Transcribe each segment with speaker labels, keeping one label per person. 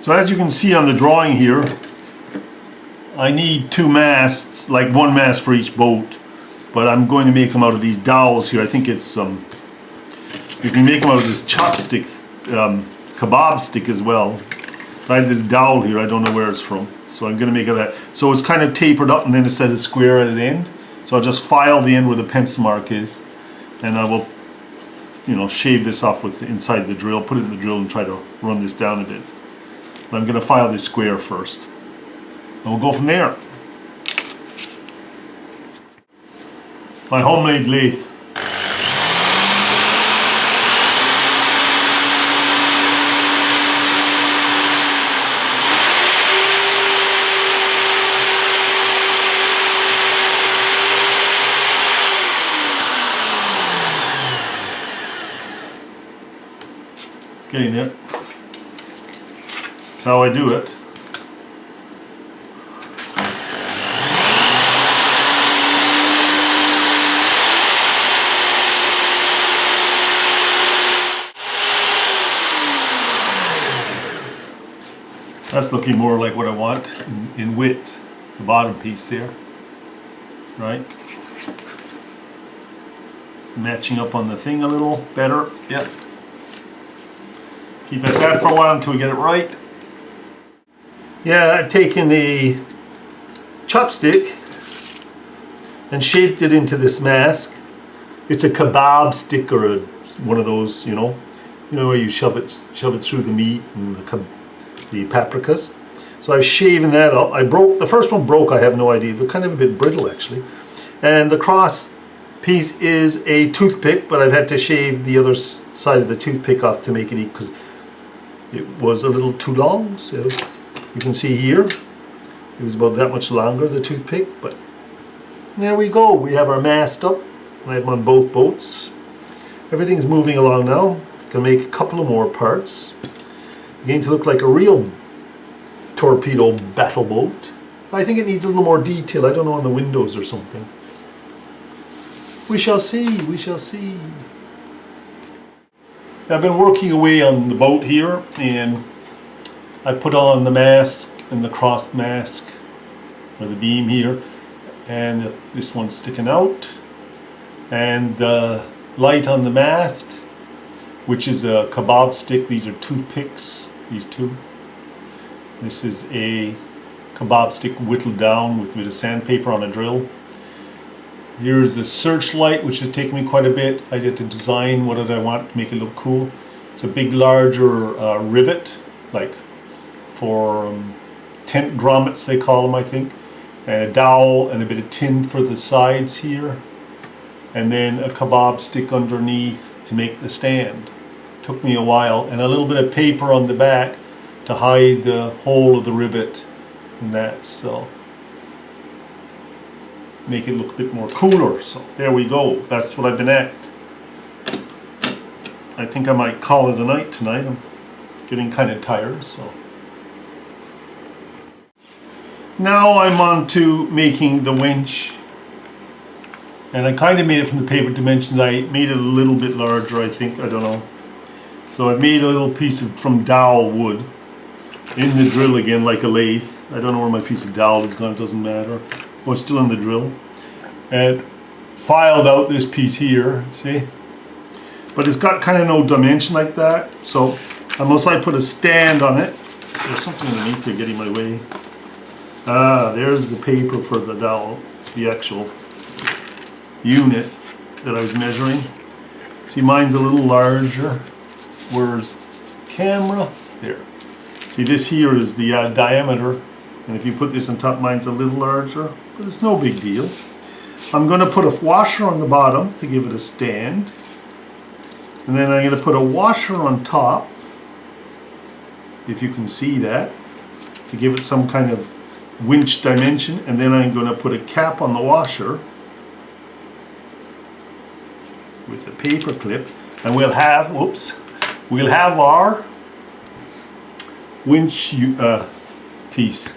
Speaker 1: So as you can see on the drawing here, I need 2 masts, like 1 mast for each boat, but I'm going to make them out of these dowels here. I think it's you can make them out of this chopstick, kebab stick as well. I have this dowel here, I don't know where it's from, so I'm going to make it that. So it's kind of tapered up and then it's at a square at the end. So I'll just file the end where the pencil mark is, and I will, you know, shave this off with inside the drill, put it in the drill and try to run this down a bit. But I'm going to file this square first, and we'll go from there. My homemade lathe. Getting there. That's how I do it. That's looking more like what I want in width, the bottom piece there, right? Matching up on the thing a little better, yep. Keep it at that for a while until we get it right. Yeah, I've taken a chopstick and shaped it into this mask. It's a kebab stick, or one of those, you know where you shove it through the meat and the paprikas. So I've shaven that up. The first one broke, I have no idea. They're kind of a bit brittle actually. And the cross piece is a toothpick, but I've had to shave the other side of the toothpick off to make it equal, because it was a little too long. So you can see here, it was about that much longer, the toothpick, but there we go. We have our mast up. I have them on both boats. Everything's moving along now. Can make a couple of more parts. Beginning to look like a real torpedo battle boat. I think it needs a little more detail. I don't know, on the windows or something. We shall see, we shall see. I've been working away on the boat here, and I put on the mast and the cross mast, or the beam here, and this one's sticking out, and the light on the mast, which is a kebab stick. These are toothpicks, these two. This is a kebab stick whittled down with a bit of sandpaper on a drill. Here's the searchlight, which has taken me quite a bit. I had to design what did I want to make it look cool. It's a big, larger rivet, like for tent grommets they call them, I think. And a dowel and a bit of tin for the sides here. And then a kebab stick underneath to make the stand. Took me a while. And a little bit of paper on the back to hide the hole of the rivet and that, so make it look a bit more cooler. So there we go. That's what I've been at. I think I might call it a night tonight. I'm getting kind of tired, so. Now I'm on to making the winch. And I kind of made it from the paper dimensions. I made it a little bit larger, I think. I don't know. So I've made a little piece from dowel wood in the drill again, like a lathe. I don't know where my piece of dowel has gone. It doesn't matter. Oh, it's still in the drill. And filed out this piece here, see? But it's got kind of no dimension like that. So unless I put a stand on it, there's something underneath here getting my way. Ah, there's the paper for the dowel, the actual unit that I was measuring. See, mine's a little larger. Where's the camera? There. See, this here is the diameter. And if you put this on top, mine's a little larger, but it's no big deal. I'm going to put a washer on the bottom to give it a stand. And then I'm going to put a washer on top, if you can see that, to give it some kind of winch dimension. And then I'm going to put a cap on the washer with a paper clip. And we'll have, whoops, we'll have our winch piece.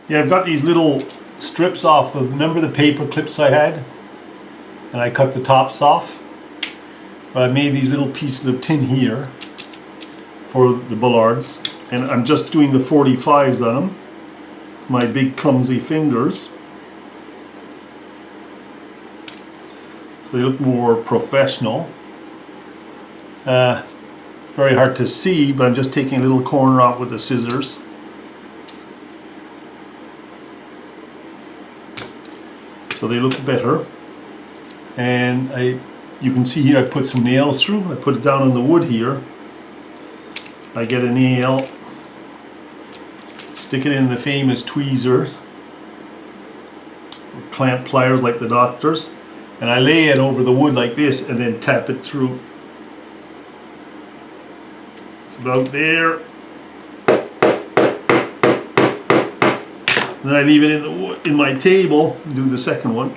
Speaker 1: Yeah, I've got these little strips off of, remember the paper clips I had? And I cut the tops off. But I made these little pieces of tin here for the bollards, and I'm just doing the 45s on them. My big clumsy fingers. So they look more professional. Very hard to see, but I'm just taking a little corner off with the scissors. So they look better. And you can see here I put some nails through. I put it down on the wood here. I get a nail, stick it in the famous tweezers, clamp pliers like the doctors, and I lay it over the wood like this and then tap it through. It's about there. Then I leave it in the wood, in my table, and do the second one.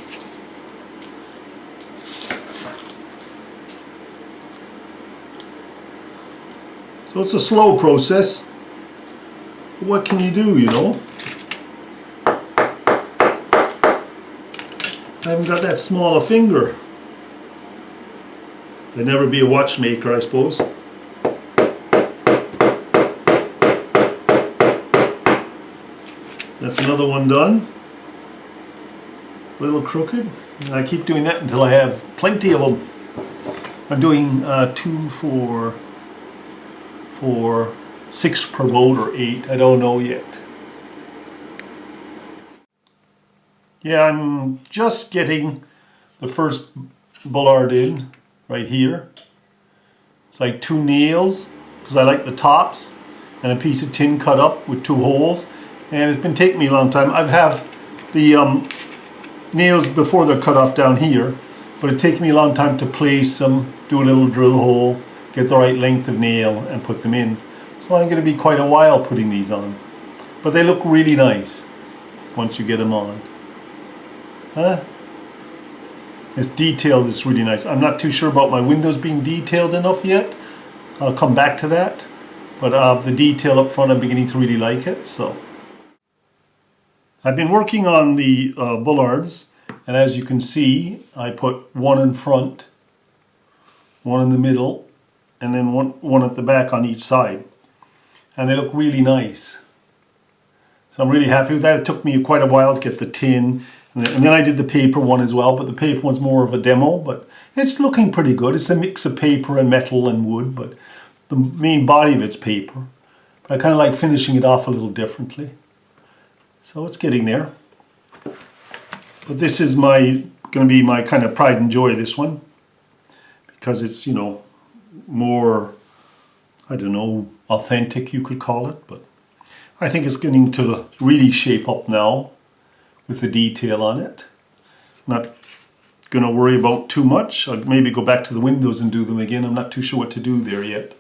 Speaker 1: So it's a slow process. What can you do, you know? I haven't got that small a finger. I'd never be a watchmaker, I suppose. That's another one done. A little crooked. And I keep doing that until I have plenty of them. I'm doing 2, 4, 6 per boat or 8. I don't know yet. Yeah, I'm just getting the first bollard in right here. It's like 2 nails because I like the tops, and a piece of tin cut up with 2 holes. And it's been taking me a long time. I have the nails before they're cut off down here, but it's taken me a long time to place them, do a little drill hole, get the right length of nail and put them in. So I'm going to be quite a while putting these on. But they look really nice once you get them on. Huh? It's detailed, it's really nice. I'm not too sure about my windows being detailed enough yet. I'll come back to that. But the detail up front, I'm beginning to really like it. So I've been working on the bollards, and as you can see, I put one in front, one in the middle, and then one at the back on each side. And they look really nice. So I'm really happy with that. It took me quite a while to get the tin, and then I did the paper one as well, but the paper one's more of a demo, but it's looking pretty good. It's a mix of paper and metal and wood, but the main body of it's paper. But I kind of like finishing it off a little differently. So it's getting there. But this is going to be my kind of pride and joy, this one, because it's, you know, more, I don't know, authentic you could call it, but I think it's getting to really shape up now with the detail on it. Not going to worry about too much. I'll maybe go back to the windows and do them again. I'm not too sure what to do there yet.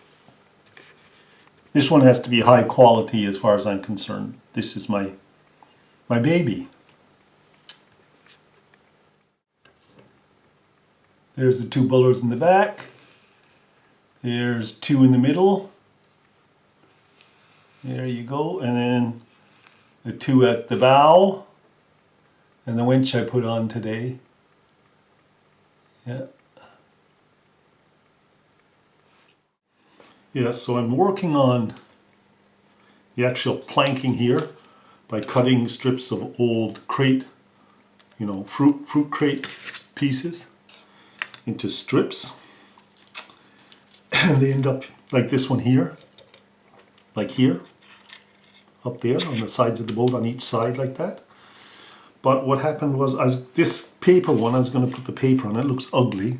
Speaker 1: This one has to be high quality as far as I'm concerned. This is my baby. There's the 2 bollards in the back. There's 2 in the middle. There you go. And then the 2 at the bow. And the winch I put on today. Yeah. Yeah, so I'm working on the actual planking here by cutting strips of old crate, you know, fruit crate pieces into strips. And they end up like this one here, like here, up there on the sides of the boat on each side like that. But what happened was, this paper one, I was going to put the paper on. It looks ugly,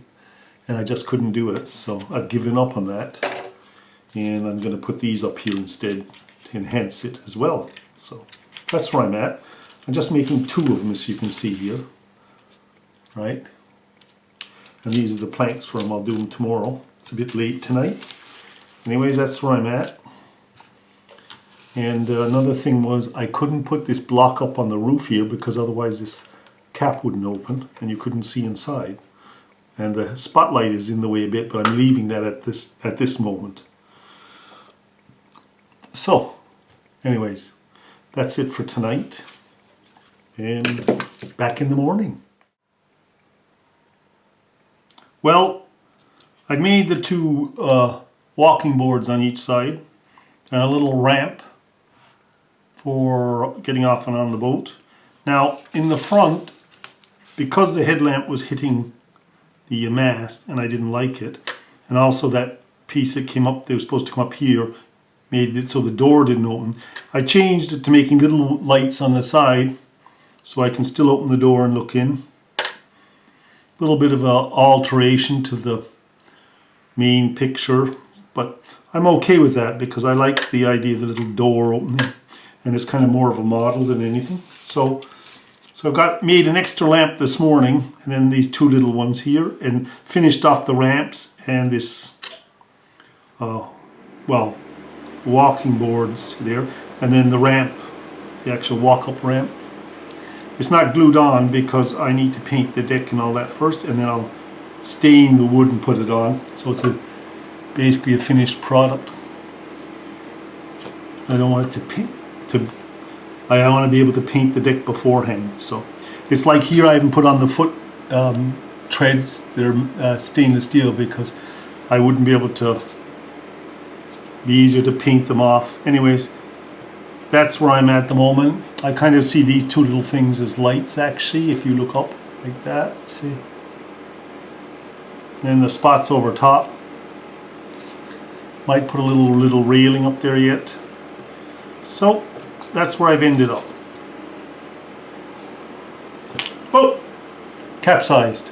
Speaker 1: and I just couldn't do it. So I've given up on that, and I'm going to put these up here instead to enhance it as well. So that's where I'm at. I'm just making 2 of them, as you can see here, right? And these are the planks for them. I'll do them tomorrow. It's a bit late tonight. Anyways, that's where I'm at. And another thing was, I couldn't put this block up on the roof here because otherwise this cap wouldn't open and you couldn't see inside. And the spotlight is in the way a bit, but I'm leaving that at this moment. So, anyways, that's it for tonight. And back in the morning. Well, I made the 2 walking boards on each side. and a little ramp for getting off and on the boat. Now in the front, because the headlamp was hitting the mast and I didn't like it, and also that piece that came up, they were supposed to come up here, made it so the door didn't open. I changed it to making little lights on the side so I can still open the door and look in. A little bit of an alteration to the main picture, but I'm okay with that because I like the idea of the little door opening, and it's kind of more of a model than anything. So I've made an extra lamp this morning, and then these two little ones here, and finished off the ramps and this, well, walking boards there, and then the ramp, the actual walk-up ramp. It's not glued on because I need to paint the deck and all that first, and then I'll stain the wood and put it on. So it's basically a finished product. I don't want it to paint. I want to be able to paint the deck beforehand. So it's like here I haven't put on the foot treads. They're stainless steel because I wouldn't be able to. Be easier to paint them off. Anyways, that's where I'm at the moment. I kind of see these two little things as lights actually, if you look up like that, see? And then the spots over top. Might put a little railing up there yet. So that's where I've ended up. Oh, capsized.